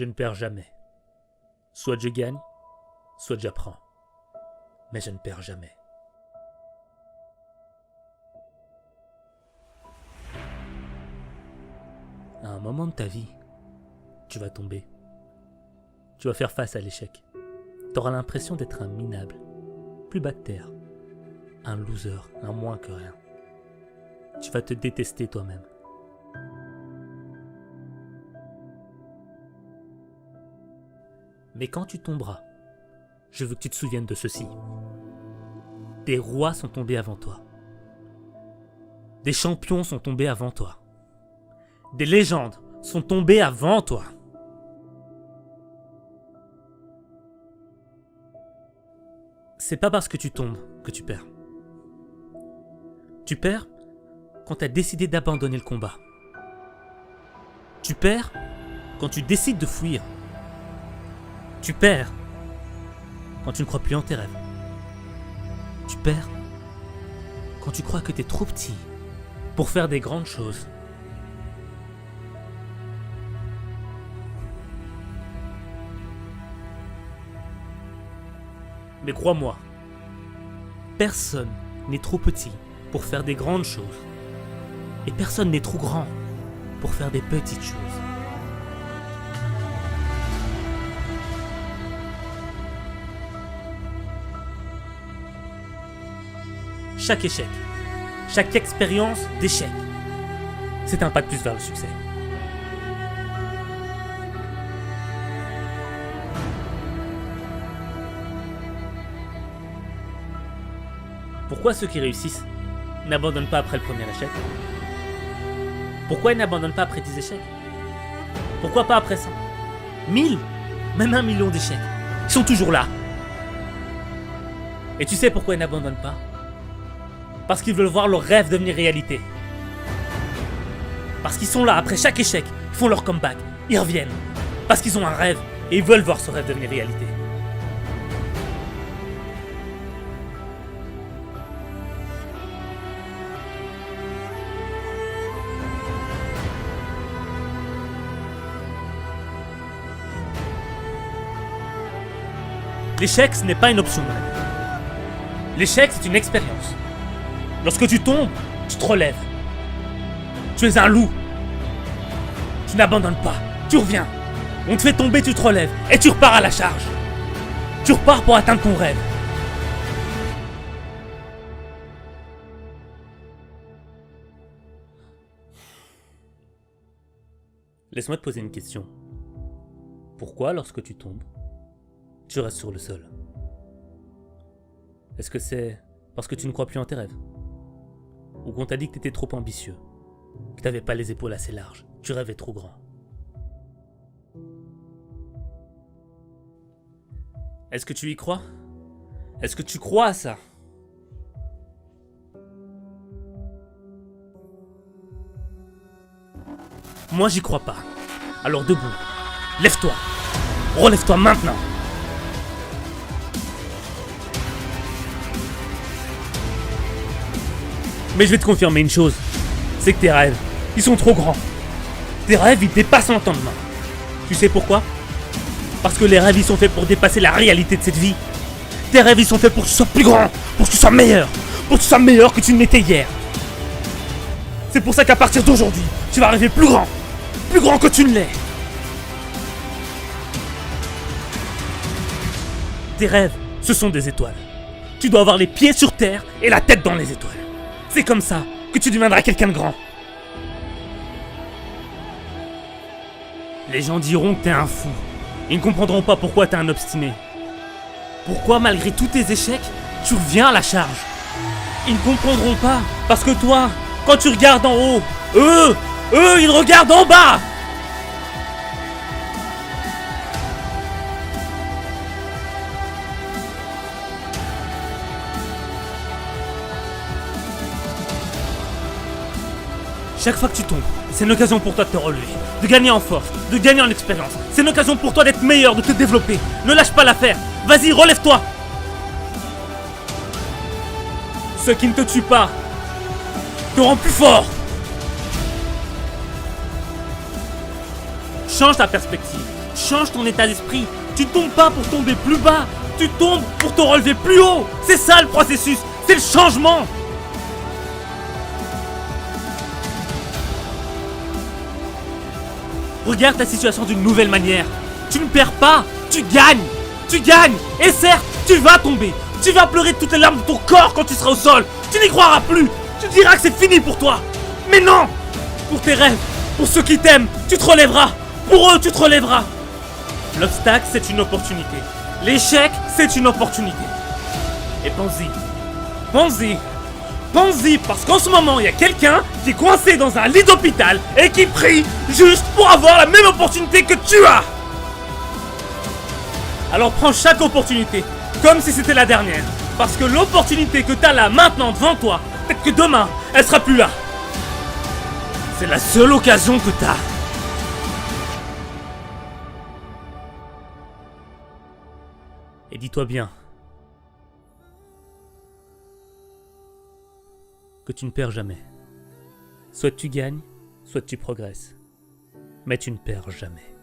Je ne perds jamais. Soit je gagne, soit j'apprends. Mais je ne perds jamais. À un moment de ta vie, tu vas tomber. Tu vas faire face à l'échec. Tu auras l'impression d'être un minable, plus bas de terre, un loser, un moins que rien. Tu vas te détester toi-même. Mais quand tu tomberas, je veux que tu te souviennes de ceci. Des rois sont tombés avant toi. Des champions sont tombés avant toi. Des légendes sont tombées avant toi. C'est pas parce que tu tombes que tu perds. Tu perds quand tu as décidé d'abandonner le combat. Tu perds quand tu décides de fuir. Tu perds quand tu ne crois plus en tes rêves. Tu perds quand tu crois que tu es trop petit pour faire des grandes choses. Mais crois-moi, personne n'est trop petit pour faire des grandes choses. Et personne n'est trop grand pour faire des petites choses. Chaque échec, chaque expérience d'échec, c'est un pas de plus vers le succès. Pourquoi ceux qui réussissent n'abandonnent pas après le premier échec? Pourquoi ils n'abandonnent pas après 10 échecs? Pourquoi pas après 100? 1000? Même 1 million d'échecs. Ils sont toujours là. Et tu sais pourquoi ils n'abandonnent pas? Parce qu'ils veulent voir leur rêve devenir réalité. Parce qu'ils sont là après chaque échec, ils font leur comeback, ils reviennent. Parce qu'ils ont un rêve et ils veulent voir ce rêve devenir réalité. L'échec, ce n'est pas une option. L'échec, c'est une expérience. Lorsque tu tombes, tu te relèves. Tu es un loup. Tu n'abandonnes pas. Tu reviens. On te fait tomber, tu te relèves. Et tu repars à la charge. Tu repars pour atteindre ton rêve. Laisse-moi te poser une question. Pourquoi, lorsque tu tombes, tu restes sur le sol? Est-ce que c'est parce que tu ne crois plus en tes rêves? Ou qu'on t'a dit que t'étais trop ambitieux? Que t'avais pas les épaules assez larges? Tu rêvais trop grand? Est-ce que tu y crois? Est-ce que tu crois à ça? Moi j'y crois pas. Alors debout, lève-toi. Relève-toi maintenant. Mais je vais te confirmer une chose, c'est que tes rêves, ils sont trop grands. Tes rêves, ils dépassent l'entendement. Tu sais pourquoi? Parce que les rêves, ils sont faits pour dépasser la réalité de cette vie. Tes rêves, ils sont faits pour que tu sois plus grand, pour que tu sois meilleur, pour que tu sois meilleur que tu ne l'étais hier. C'est pour ça qu'à partir d'aujourd'hui, tu vas rêver plus grand que tu ne l'es. Tes rêves, ce sont des étoiles. Tu dois avoir les pieds sur terre et la tête dans les étoiles. C'est comme ça que tu deviendras quelqu'un de grand. Les gens diront que t'es un fou. Ils ne comprendront pas pourquoi t'es un obstiné. Pourquoi, malgré tous tes échecs, tu reviens à la charge. Ils ne comprendront pas parce que toi, quand tu regardes en haut, eux, ils regardent en bas. Chaque fois que tu tombes, c'est une occasion pour toi de te relever, de gagner en force, de gagner en expérience. C'est une occasion pour toi d'être meilleur, de te développer. Ne lâche pas l'affaire. Vas-y, relève-toi. Ce qui ne te tue pas te rend plus fort. Change ta perspective, change ton état d'esprit. Tu tombes pas pour tomber plus bas, tu tombes pour te relever plus haut. C'est ça le processus, c'est le changement. Regarde ta situation d'une nouvelle manière. Tu ne perds pas, tu gagnes. Tu gagnes. Et certes, tu vas tomber. Tu vas pleurer toutes les larmes de ton corps quand tu seras au sol. Tu n'y croiras plus. Tu diras que c'est fini pour toi. Mais non. Pour tes rêves, pour ceux qui t'aiment, tu te relèveras. Pour eux, tu te relèveras. L'obstacle, c'est une opportunité. L'échec, c'est une opportunité. Et pense-y. Pense-y. Pense-y, parce qu'en ce moment, il y a quelqu'un qui est coincé dans un lit d'hôpital et qui prie juste pour avoir la même opportunité que tu as. Alors prends chaque opportunité, comme si c'était la dernière. Parce que l'opportunité que tu as là maintenant devant toi, peut-être que demain, elle sera plus là. C'est la seule occasion que tu as. Et dis-toi bien que tu ne perds jamais. Soit tu gagnes, soit tu progresses. Mais tu ne perds jamais.